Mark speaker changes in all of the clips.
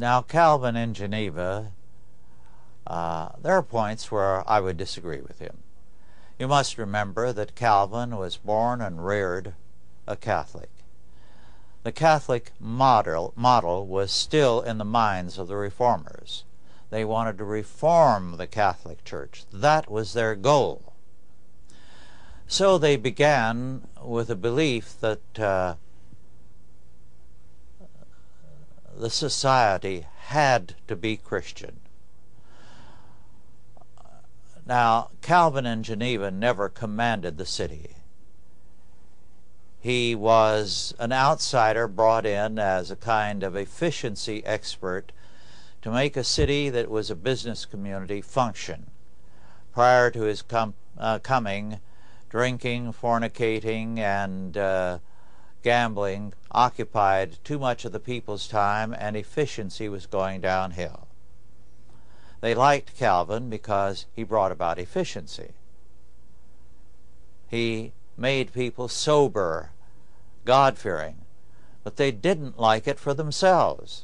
Speaker 1: Now, Calvin in Geneva, there are points where I would disagree with him. You must remember that Calvin was born and reared a Catholic. The Catholic model was still in the minds of the reformers. They wanted to reform the Catholic Church. That was their goal. So they began with a belief that the society had to be Christian. Now, Calvin in Geneva never commanded the city. He was an outsider brought in as a kind of efficiency expert to make a city that was a business community function. Prior to his coming, drinking, fornicating, and gambling occupied too much of the people's time, and efficiency was going downhill. They liked Calvin because he brought about efficiency. He made people sober, God-fearing, but they didn't like it for themselves.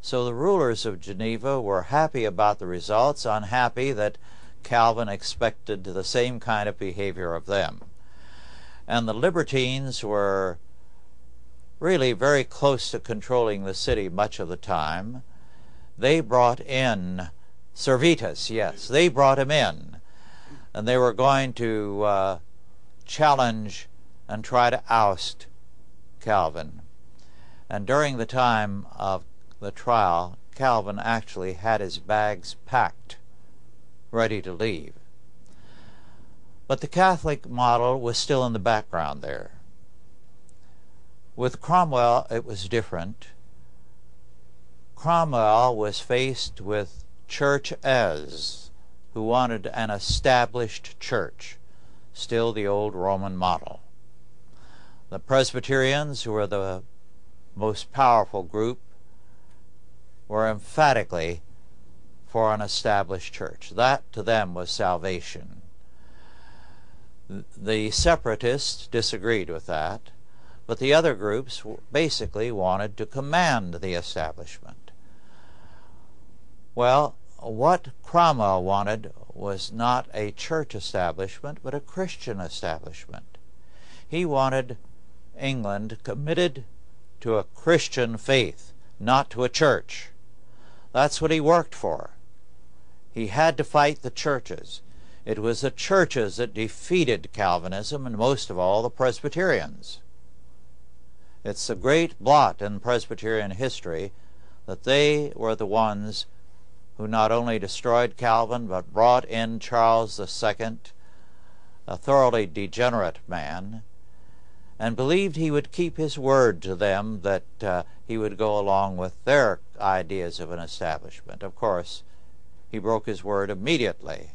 Speaker 1: So the rulers of Geneva were happy about the results, unhappy that Calvin expected the same kind of behavior of them. And the libertines were really very close to controlling the city much of the time. They brought in Servetus, yes, they brought him in, and they were going to challenge and try to oust Calvin. And during the time of the trial, Calvin actually had his bags packed, ready to leave. But the Catholic model was still in the background there. With Cromwell, it was different. Cromwell was faced with churches who wanted an established church, still the old Roman model. The Presbyterians, who were the most powerful group, were emphatically for an established church. That to them was salvation. The separatists disagreed with that, but the other groups basically wanted to command the establishment. Well, what Cromwell wanted was not a church establishment, but a Christian establishment. He wanted England committed to a Christian faith, not to a church. That's what he worked for. He had to fight the churches. It was the churches that defeated Calvinism, and most of all the Presbyterians. It's a great blot in Presbyterian history that they were the ones who not only destroyed Calvin, but brought in Charles II, a thoroughly degenerate man, and believed he would keep his word to them, that he would go along with their ideas of an establishment. Of course, he broke his word immediately,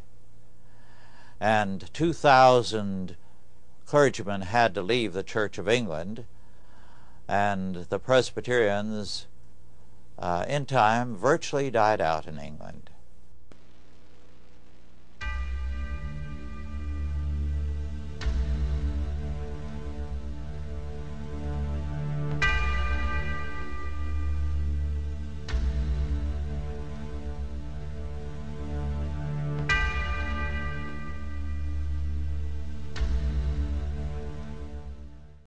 Speaker 1: and 2,000 clergymen had to leave the Church of England, and the Presbyterians in time virtually died out in England.